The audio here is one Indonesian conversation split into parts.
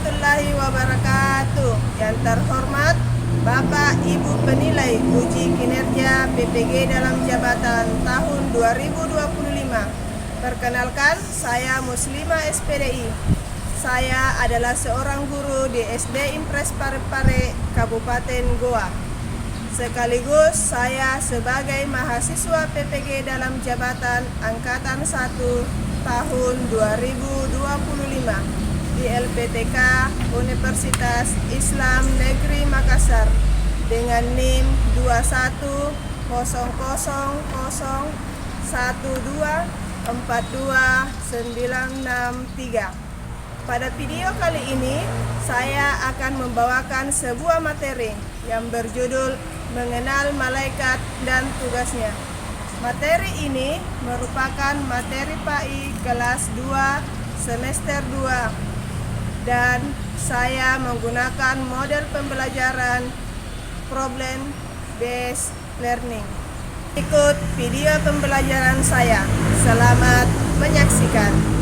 warahmatullahi wabarakatuh. Yang terhormat Bapak Ibu penilai uji kinerja PPG dalam jabatan tahun 2025. Perkenalkan, saya Muslimah SPDI. Saya adalah seorang guru di SD Impres Parepare, Kabupaten Goa. Sekaligus saya sebagai mahasiswa PPG dalam jabatan Angkatan 1 tahun 2025 di LPTK Universitas Islam Negeri Makassar dengan NIM 2100121429663. Pada video kali ini saya akan membawakan sebuah materi yang berjudul Mengenal Malaikat dan Tugasnya. Materi ini merupakan materi PAI kelas 2 semester 2 dan saya menggunakan model pembelajaran problem based learning. Ikut video pembelajaran saya. Selamat menyaksikan.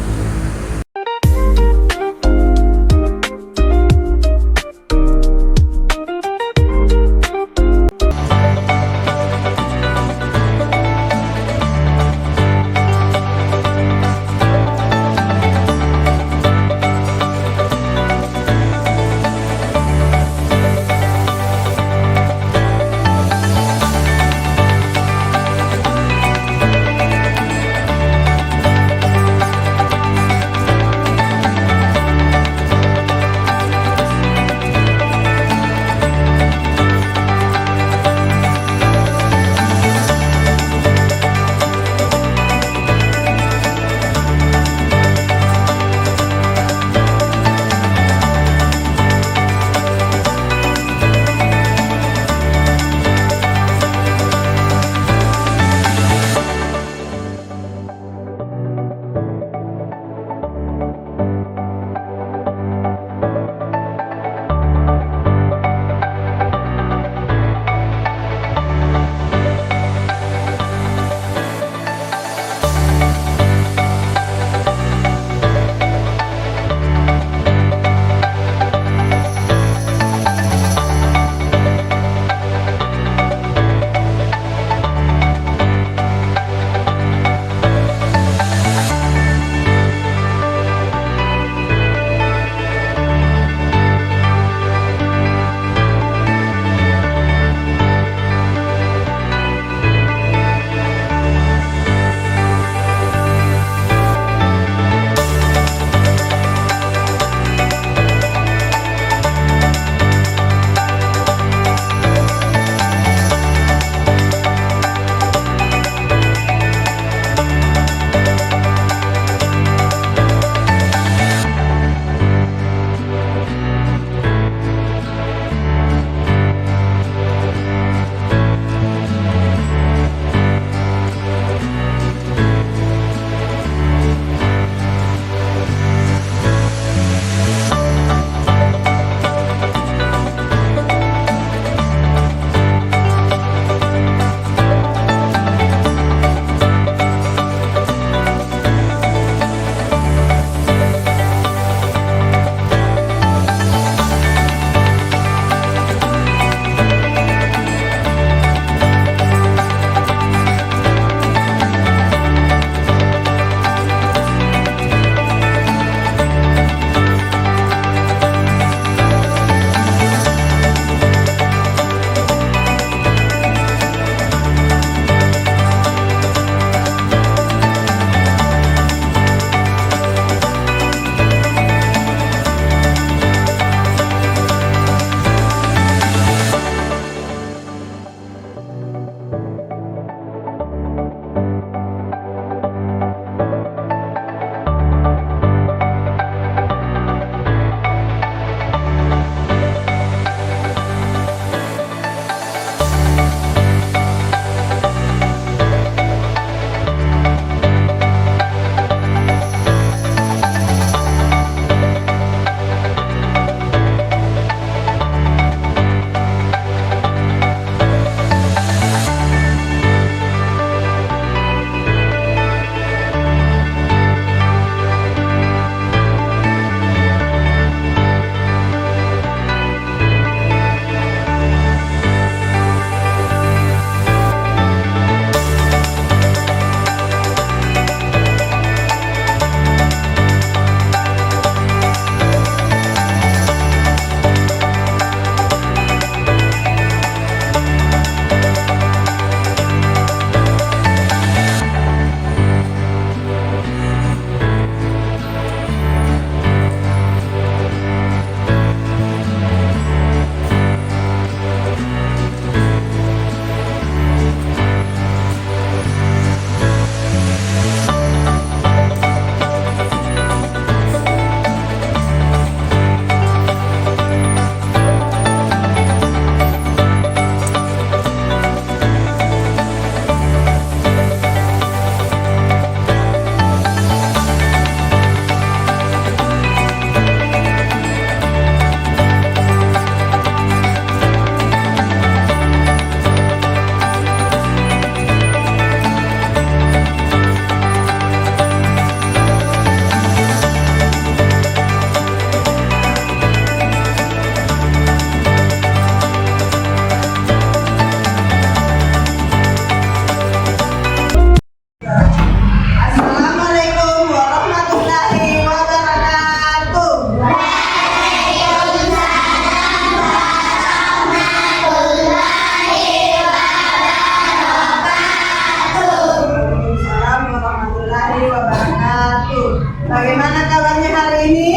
kabarnya hari ini?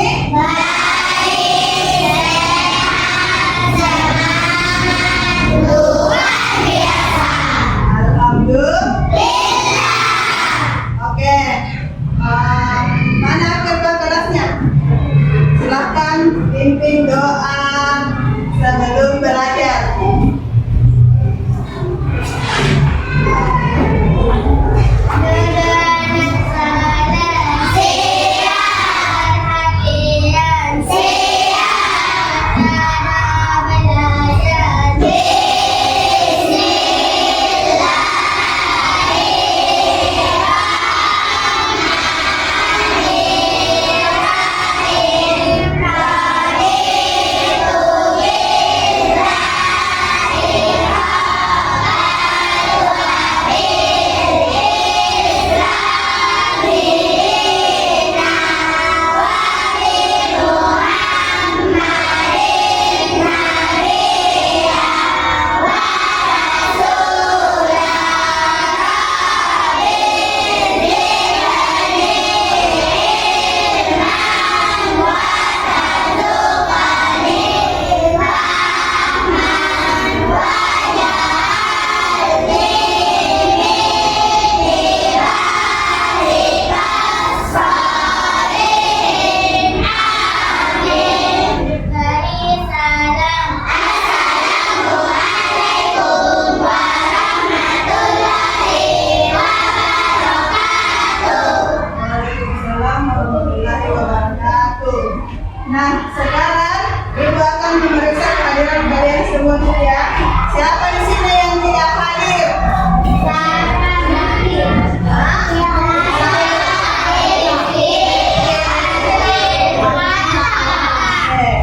Oke, mana ketua kelasnya? Silahkan pimpin doa sebelum belajar. Nah, sekarang Ibu akan memeriksa kehadiran kalian semua ya. Siapa di sini yang tidak hadir?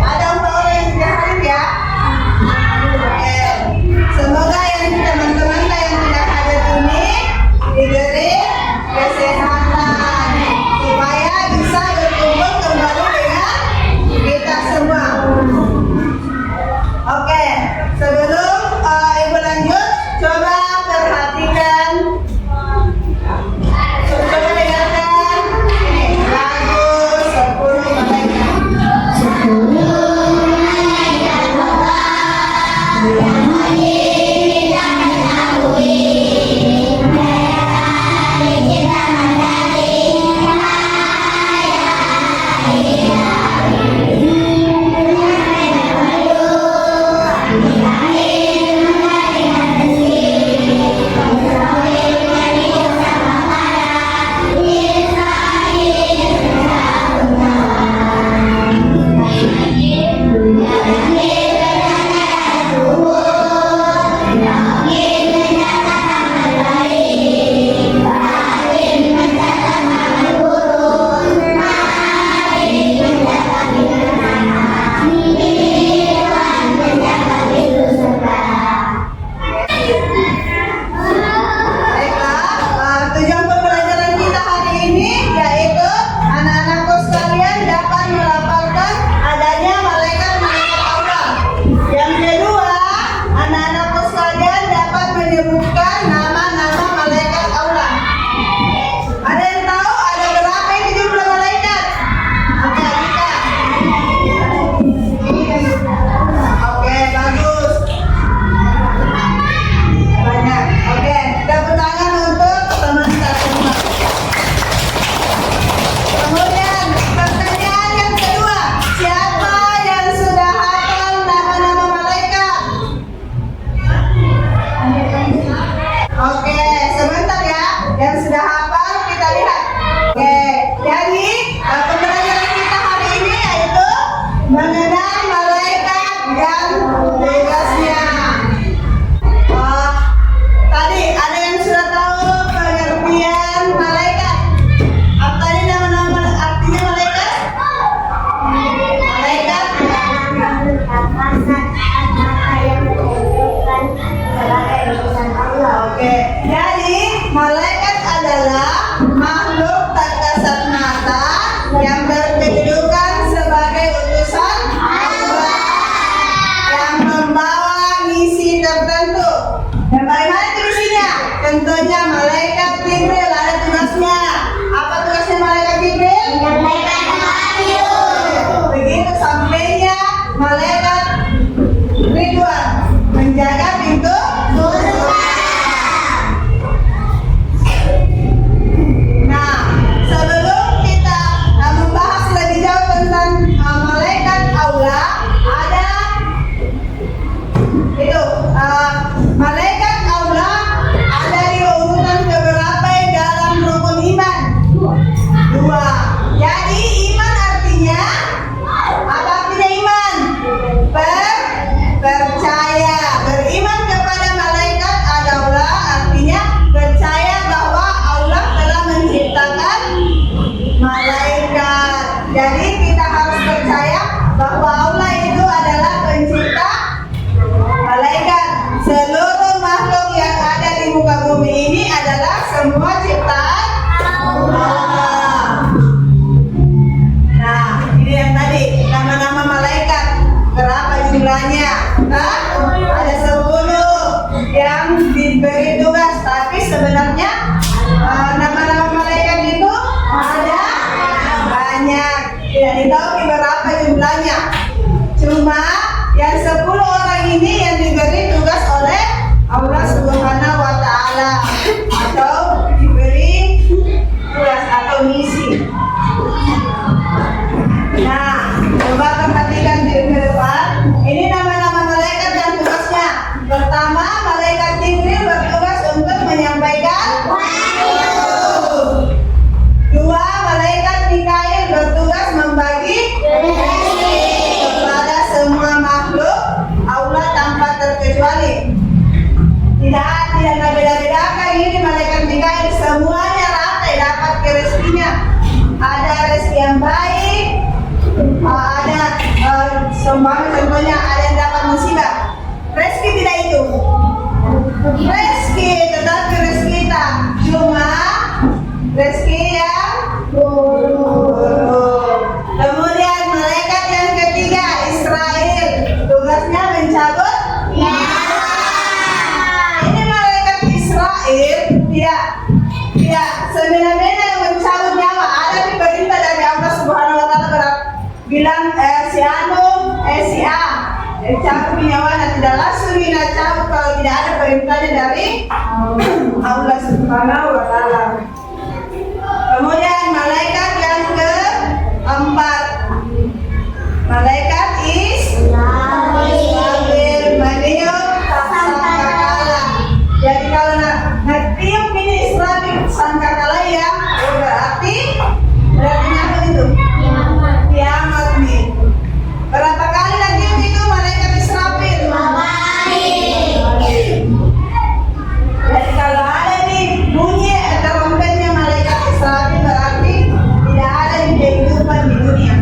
Ada 4 orang yang tidak hadir ya. Oke. Semoga yang teman-teman yang tidak hadir ini diberi kesehatan supaya bisa berkumpul kembali dengan kita semua. Oke, sebelum harus percaya bahwa Allah itu adalah pencipta malaikat. Seluruh makhluk yang ada di muka bumi ini adalah semua ciptaan Allah. Nah, ini yang tadi nama-nama malaikat. Berapa jumlahnya? Nah, ada 10 yang diberi tugas, tapi sebenarnya nama-nama malaikat itu ada banyak. Tidak ditahu berapa jumlahnya. Cuma yang 10 orang ini yang diberi tugas oleh Allah Subhanahu wa Ta'ala, atau diberi tugas atau misi. Nah, coba perhatikan di depan. Ini nama-nama malaikat dan tugasnya. Pertama, malaikat Jibril bertugas untuk menyampaikan wahyu. 2, malaikat Mikail bertugas membagi rezeki kepada semua makhluk Allah tanpa terkecuali. Tidak beda-bedakan ini malaikat Mikail, semuanya rata dapat rezekinya. Ada rezeki yang baik, ada contohnya ada yang dapat musibah. Rezeki tidak itu. Rezeki tetapi rezeki tak cuma rezeki yang buruk. Kemudian malaikat yang ketiga Israel, tugasnya mencabut nyawa. Ini malaikat Israel tidak semena-mena mencabut nyawa. Ada perintah dari Allah Subhanahu wa Ta'ala bilang si A cabut nyawa, tidak langsung cabut kalau tidak ada perintahnya dari Allah Subhanahu wa Ta'ala. Kemudian malaikat yang keempat, malaikat Israfil meniup sangkakala. Jadi kalau tiup ini Israfil sangkakala ya, berarti apa itu? Kiamat nih. Berapa kali lagi itu malaikat Israfil? Jadi kalau ada nih bunyi trompetnya malaikat Israfil, berarti tidak ada di kehidupan di dunia.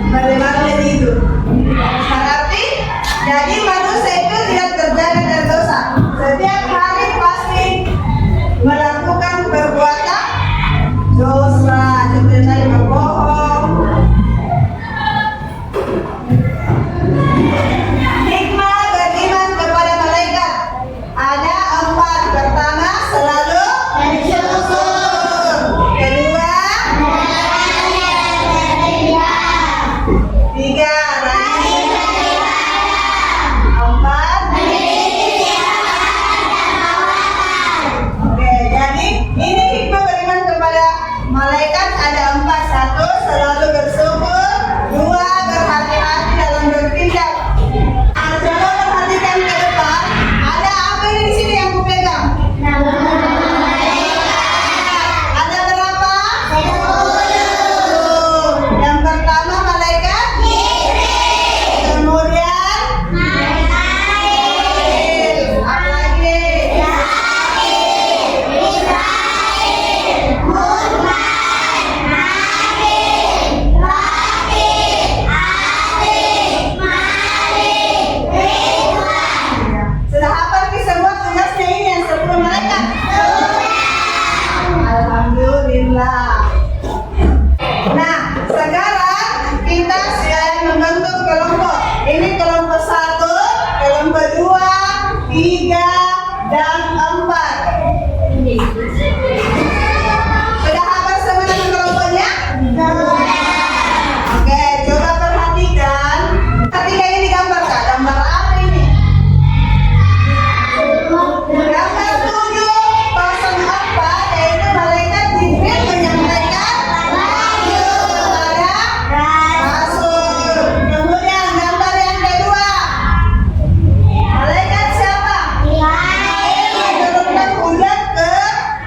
Bagaimana itu? Berarti jadi manusia itu tidak terjaga dari dosa. Setiap hari pasti melakukan perbuatan dosa, seperti berbohong. Hikmah beriman kepada malaikat ada 4. Pertama, selalu bersyukur. Kedua, 3, rajin. 4, oke, jadi ini hikmah beriman kepada malaikat ada 4. 1, selalu bersyukur. 2, berhati-hati dalam bertindak. Coba perhatikan ke depan, ada apa ini di sini yang kupegang? Ada berapa? 10. Yang pertama malaikat kemudian apa lagi? Sudah hafal ki semua tugasnya ini yang 10 malaikat? Alhamdulillah. Nah, sekarang kita sedang membentuk kelompok. Ini kelompok 1, kelompok 2, 3, dan 4. Sudah hafal semua nama kelompoknya? Oke, coba perhatikan. Ketika ini digambarkan, gambar apa ini? Gambar 704, yaitu malaikat Jibril menyampaikan wahyu kepada Rasul. Kemudian gambar yang kedua, malaikat siapa? Menurunkan hujan ke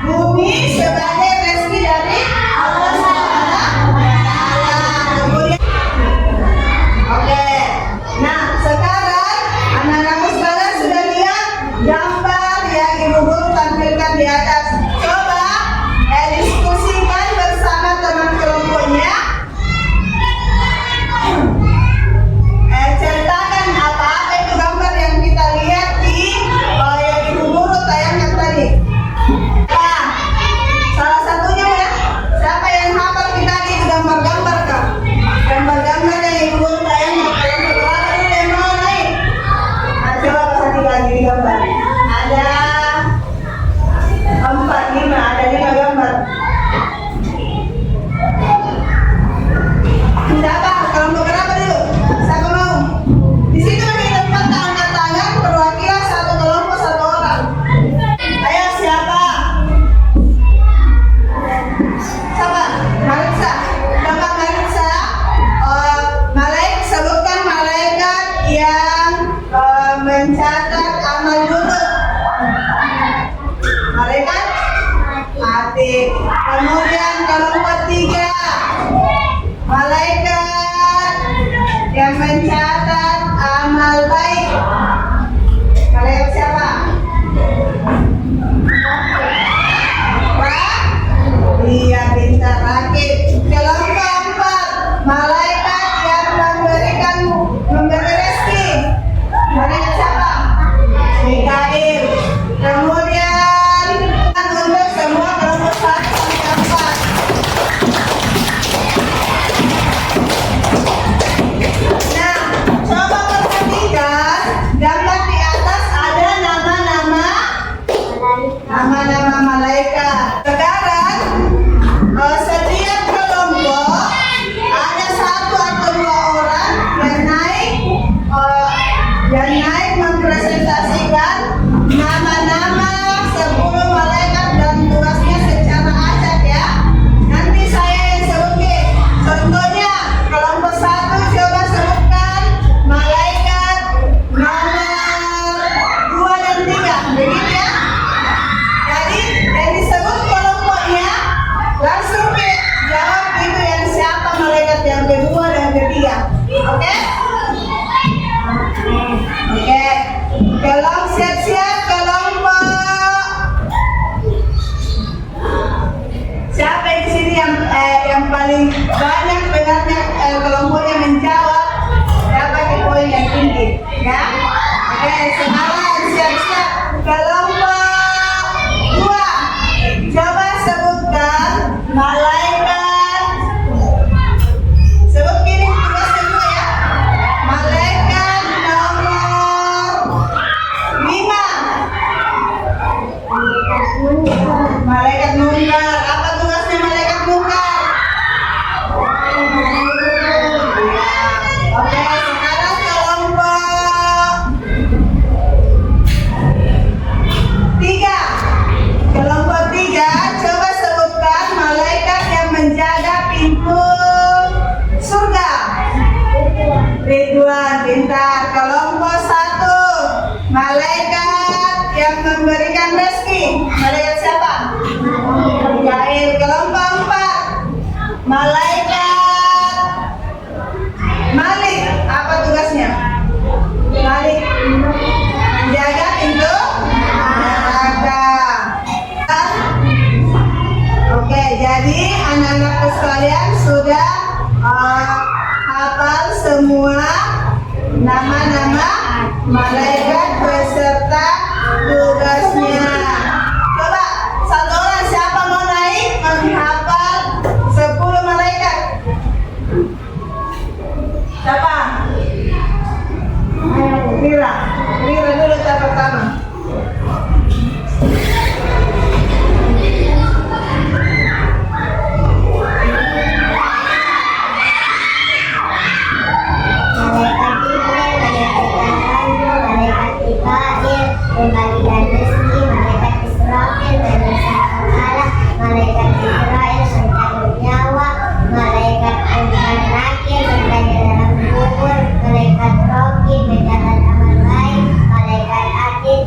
bumi sebagai rezeki dari Allah Subhanahu wa Ta'ala. Kemudian, oke. Nah, sekarang anak-anakku sekalian sudah lihat gambar yang Ibu Guru tampilkan di atas. Coba diskusikan bersama teman kelompoknya. Ceritakan apa itu gambar yang kita lihat di yang Ibu Guru tayangkan tadi. Nah, salah satunya ya, siapa yang hafal kita di gambar-gambar kah? Gambar-gambar yang Ibu Guru tayangkan. Kelompok berapa dulu yang mau naik? Nah, coba perhatikan lagi di gambar. Ada 4, 5, ada 5 gambar. Siapa? Kelompok berapa dulu? Siapa mau? Di situ di tempat angkat tangan perwakilan satu kelompok 1 orang. Ayo siapa? Siapa? Marisa. Bapak Marisa. Malaikat, sebutkan malaikat yang mencatat amal dulu. Malaikat hati. Kemudian kelompok 3, malaikat yang mencatat amal baik. Malaikat siapa? Pak? Iya, bintang rakit. Kelompok 4, malaikat yang memberi rezeki. Malaikat siapa? Mikail. Kemudian untuk semua kelompok 1 sampai 4. Nah, coba perhatikan gambar di atas ada nama-nama malaikat. Sekarang setiap kelompok ada 1 atau 2 orang yang naik mempresentasikan nama-nama 10 malaikat dan tugasnya secara acak ya. Nanti saya yang sebutkan. Contohnya kelompok 1 coba sebutkan malaikat nomor 2 dan 3. Begitu ya. Jadi yang disebut kelompoknya langsung jawab itu yang siapa malaikat yang kedua dan ketiga. Oke? Oke. Kelompok siap-siap kelompok. Siapa di sini yang yang paling banyak benarnya kelompoknya menjawab dapat poin yang tinggi, ya. Oke, sekarang siap-siap kelompok 2. Coba sebutkan malaikat. Sebut kiri tugas kedua ya. Malaikat nomor 5. Malaikat munkar. Apa tugasnya malaikat munkar? Oke, sekarang kelompok 3. Kelompok 3, coba sebutkan malaikat yang menjaga pintu surga. Ridwan, pintar. Kelompok 1, malaikat yang memberikan rezeki. Malaikat siapa? Mikail. Kelompok 4, malaikat Malik. Apa tugasnya? Malik menjaga pintu neraka. Oke, jadi anak-anakku sekalian sudah hafal semua nama-nama malaikat beserta tugasnya. Coba satu orang, siapa mau naik menghafal 10 malaikat? Siapa? Mira. Mira dulu tahap pertama. Pembagian rezeki, malaikat Israfil, malaikat Israel, pencabut nyawa, malaikat Nakir, penjaga dalam kubur, malaikat Roki, pencatat amal baik, malaikat Atid,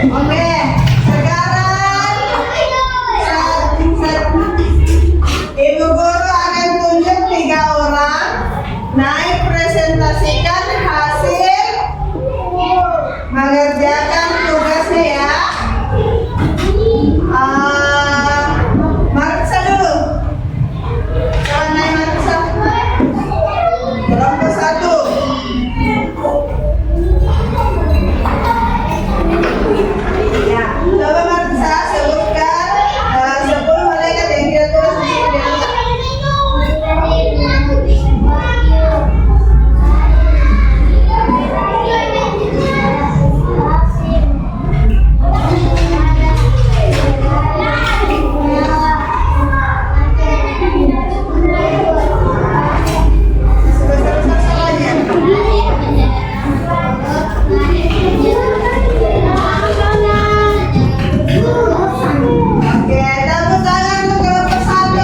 Oke, sekarang Ibu Guru akan tunjuk 3 orang naik presentasikan hasil mengerjakan tugasnya ya. Marisa dulu. Coba naik Marisa. Kelompok 1. Ya, coba Marisa sebutkan 10 malaikat yang kita tulis di sini. Sebesar-besar salahnya. Oke, tepuk tangan untuk kelompok 1.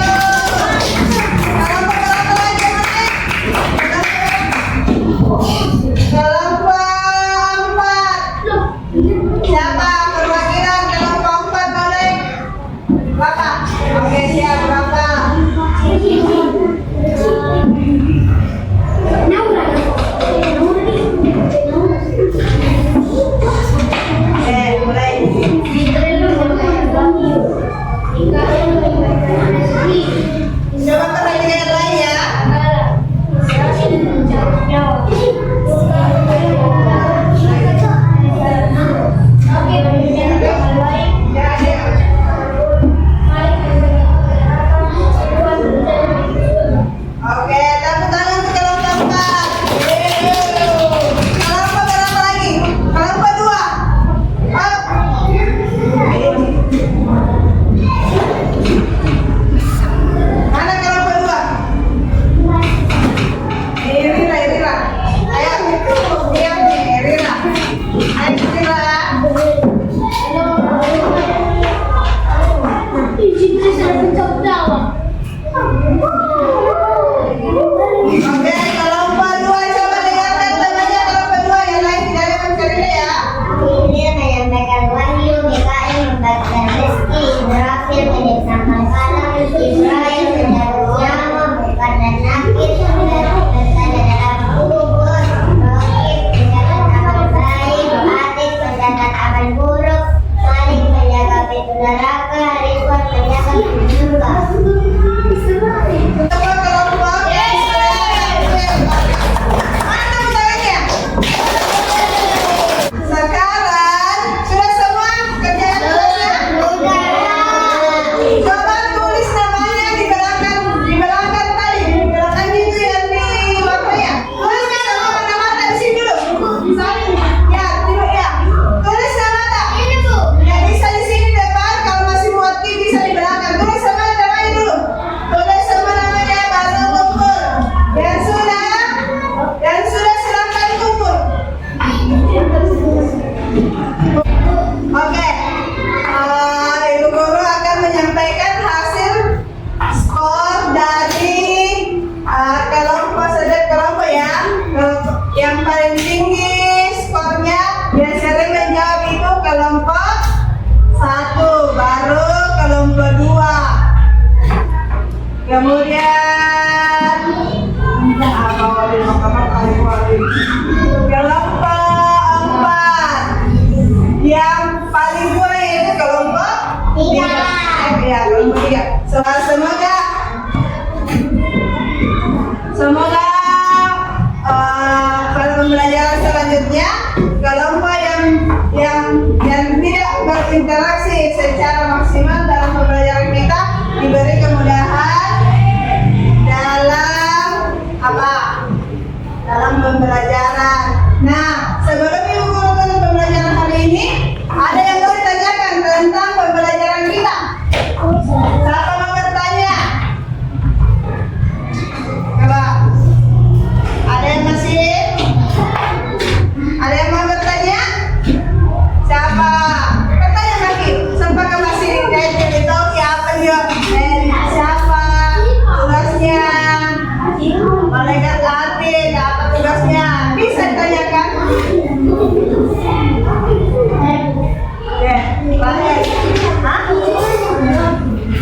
Kelompok berapa lagi, Mati? Kelompok 4. Siapa perwakilan kelompok 4 boleh? Berapa? Oke, siap berapa? Mulai. Coba perhatikan yang lain ya. Ya, ya. Oke, tepuk tangan untuk kelompok 4. Kelompok berapa lagi? Kelompok 2. Up. Mana kelompok 2? Irina, Irina. Ayo, diam nih, Irina. Ayo, Irina. Oke, kelompok 2 coba dengarkan namanya kelompok 2 yang lain tidak ada mencari ya. Ini menyampaikan wahyu, Mikail membagikan rezeki, Israfil menyiapkan kalam, Israel mencabut nyawa, bukan dan nakir, bertanda dalam kubur, Rohib mencatat amal baik, Atik mencatat amal buruk, Malik menjaga pintu neraka, Ridwan menjaga pintu surga. Coba kelompok mana tangannya? Sekarang sudah semua kerjaan tugasnya? Coba tulis namanya di belakang tadi, di belakang itu yang di warnanya. Tulis sama mata-mata di sini dulu. Saling, ya, tidur ya. Tulis sama mata. Ya bisa di sini depan, kalau masih muat bisa di belakang. Tulis sama namanya dulu. Tulis sama namanya baru kumpul. Yang sudah silakan kumpul. Oke, Ibu Guru akan menyampaikan hasil skor dari setiap kelompok ya. Yang paling tinggi skornya yang sering menjawab itu kelompok 1, baru kelompok 2. Kemudian kelompok 4 yang paling kurang yaitu kelompok 3. Ya, kelompok 3. Semoga pada pembelajaran selanjutnya kelompok yang tidak berinteraksi secara maksimal dalam pembelajaran kita diberi kemudahan dalam pembelajaran. Nah, sebelum Ibu Guru tutup pembelajaran hari ini, ada yang mau ditanyakan tentang pembelajaran kita? Siapa mau bertanya? tugasnya. Bisa ditanyakan? Ya, baik. Hah?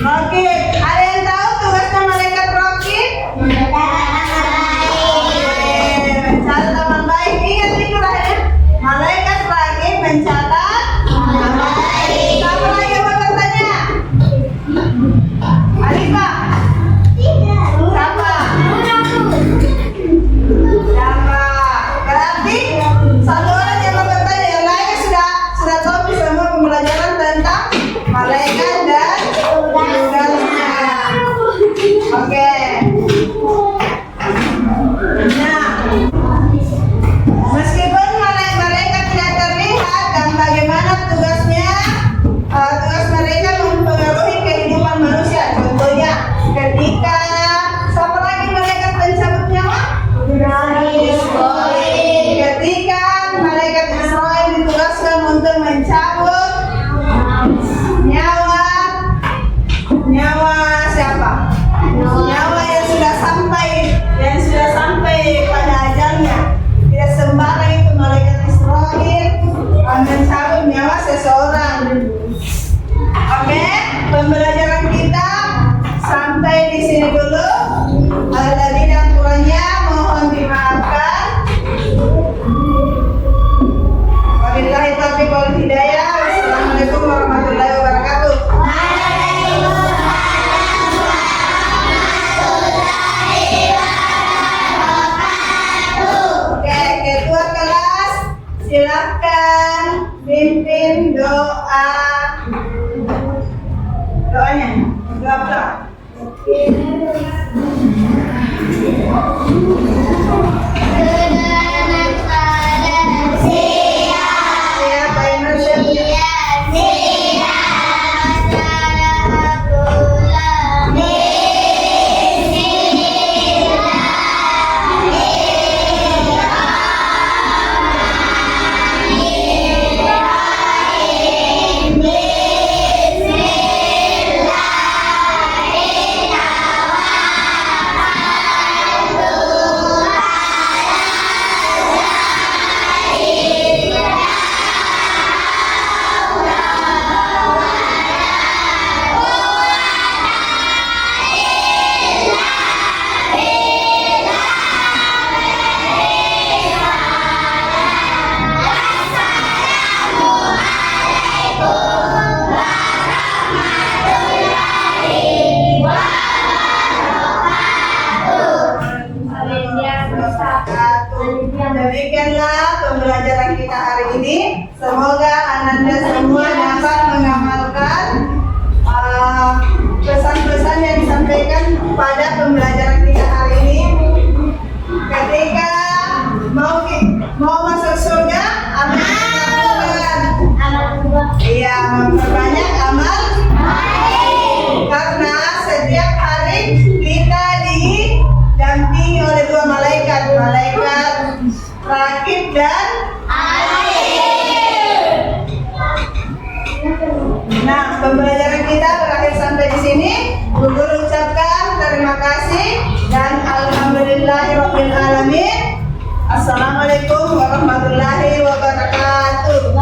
Oke, ada yang tahu tugasnya malaikat rokib? Mencatat amal baik. Ingat itu lah ya. Malaikat rokib mencatat amal baik. Siapa lagi yang mau bertanya? Alifah? Siapa? Siapa? Berarti satu orang yang mau bertanya, yang lainnya sudah tahu semua pembelajaran tentang malaikat dan tugasnya. Oke. Nah, meskipun malaikat tidak terlihat dan bagaimana tugasnya, tugas mereka mempengaruhi kehidupan manusia. Contohnya, ketika siapa lagi malaikat pencabut nyawa? Ketika malaikat Israel ditugaskan untuk mencabut nyawa siapa? Nyawa yang sudah sampai pada ajalnya. Tidak sembarang itu malaikat Israel mencabut nyawa seseorang. Oke, pembelajaran kita sampai di sini dulu. Ada lebih dan kurangnya mohon dimaafkan. Wabillahi taufiq wal hidayah. Wassalamualaikum warahmatullahi wabarakatuh. Oke, ketua kelas silakan pimpin doanya. Doa apa? Siapa yang bersyukur? Demikianlah pembelajaran kita hari ini. Semoga Ananda semua dapat mengamalkan pesan-pesan yang disampaikan pada pembelajaran kita hari ini. Ketika mau masuk surga, apa yang kita lakukan? Iya, memperbanyak amal baik. Karena setiap hari kita didampingi oleh dua malaikat Rakib dan Nah, pembelajaran kita berakhir sampai di sini. Guru ucapkan terima kasih dan alhamdulillahirabbil alamin. Assalamualaikum warahmatullahi wabarakatuh.